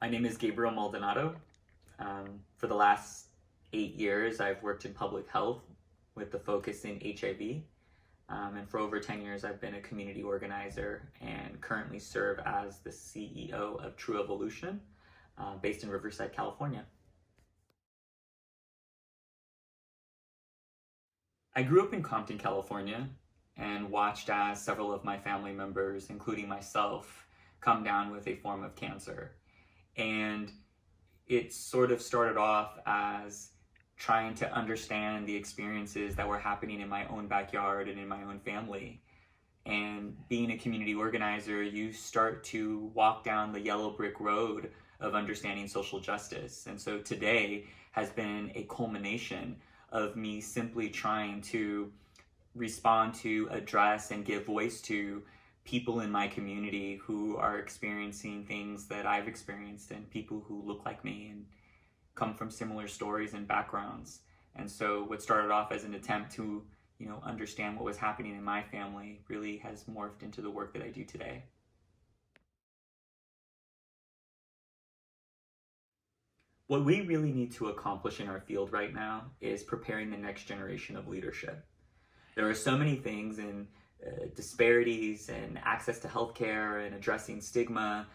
My name is Gabriel Maldonado. For the last 8 years, I've worked in public health with the focus in HIV. And for over 10 years, I've been a community organizer and currently serve as the CEO of TruEvolution, based in Riverside, California. I grew up in Compton, California, and watched as several of my family members, including myself, come down with a form of cancer. And it sort of started off as trying to understand the experiences that were happening in my own backyard and in my own family. And being a community organizer, you start to walk down the yellow brick road of understanding social justice. And so today has been a culmination of me simply trying to respond to, address, and give voice to people in my community who are experiencing things that I've experienced, and people who look like me and come from similar stories and backgrounds. And so what started off as an attempt to, understand what was happening in my family really has morphed into the work that I do today. What we really need to accomplish in our field right now is preparing the next generation of leadership. There are so many things in disparities and access to healthcare and addressing stigma,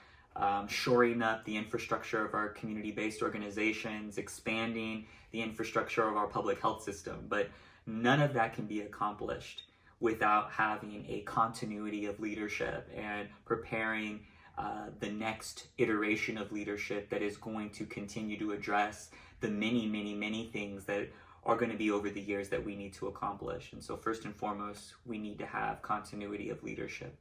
shoring up the infrastructure of our community-based organizations, expanding the infrastructure of our public health system. But none of that can be accomplished without having a continuity of leadership and preparing the next iteration of leadership that is going to continue to address the many, many, many things that are going to be over the years that we need to accomplish. And so first and foremost, we need to have continuity of leadership.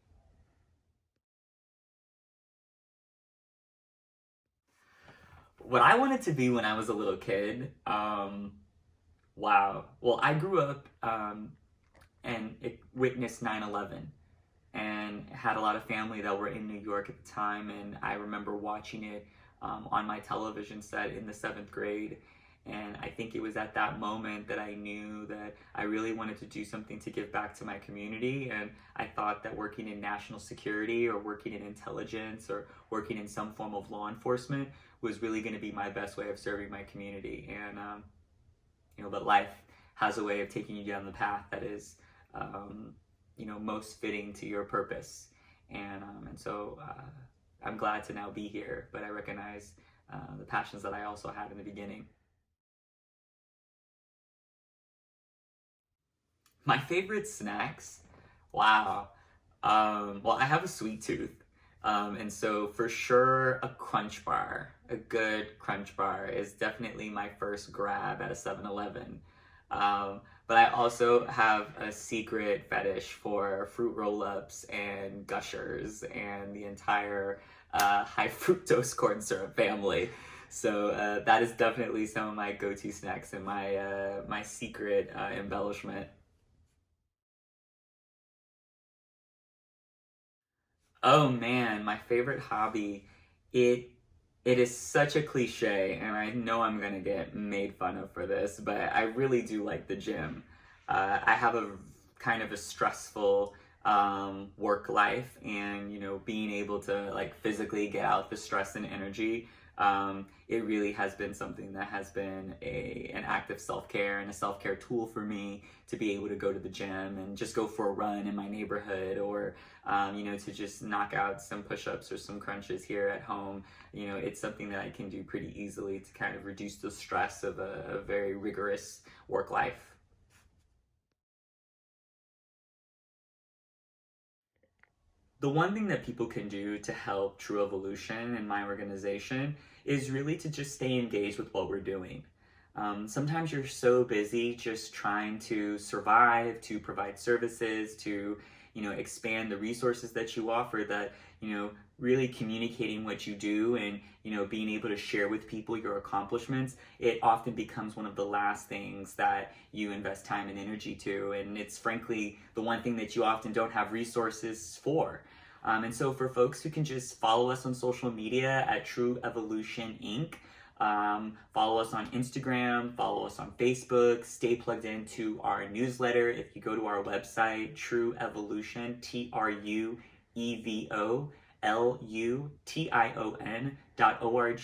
What I wanted to be when I was a little kid, wow. Well, I grew up and witnessed 9/11 and had a lot of family that were in New York at the time. And I remember watching it on my television set in the 7th grade. And I think it was at that moment that I knew that I really wanted to do something to give back to my community. And I thought that working in national security or working in intelligence or working in some form of law enforcement was really going to be my best way of serving my community. And, but life has a way of taking you down the path that is, most fitting to your purpose. And so I'm glad to now be here, but I recognize the passions that I also had in the beginning. My favorite snacks? Wow. Well, I have a sweet tooth. And so for sure, a Crunch Bar, a good Crunch Bar is definitely my first grab at a 7-Eleven. But I also have a secret fetish for fruit roll-ups and Gushers and the entire high fructose corn syrup family. So that is definitely some of my go-to snacks and my secret embellishment. Oh man, my favorite hobby. It it is such a cliche, and I know I'm gonna get made fun of for this, but I really do like the gym. I have a kind of a stressful work life, and being able to like physically get out the stress and energy. It really has been something that has been an act of self-care and a self-care tool for me to be able to go to the gym and just go for a run in my neighborhood, or to just knock out some push-ups or some crunches here at home. It's something that I can do pretty easily to kind of reduce the stress of a very rigorous work life. The one thing that people can do to help TruEvolution and my organization is really to just stay engaged with what we're doing. Sometimes you're so busy just trying to survive, to provide services, to expand the resources that you offer, that really communicating what you do and being able to share with people your accomplishments, it often becomes one of the last things that you invest time and energy to, and it's frankly the one thing that you often don't have resources for. And so for folks who can just follow us on social media at TruEvolution Inc., follow us on Instagram, follow us on Facebook, stay plugged into our newsletter. If you go to our website, TruEvolution, TruEvolution, lution.org.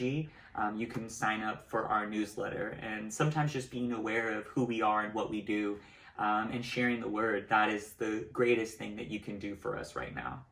You can sign up for our newsletter, and sometimes just being aware of who we are and what we do, and sharing the word, that is the greatest thing that you can do for us right now.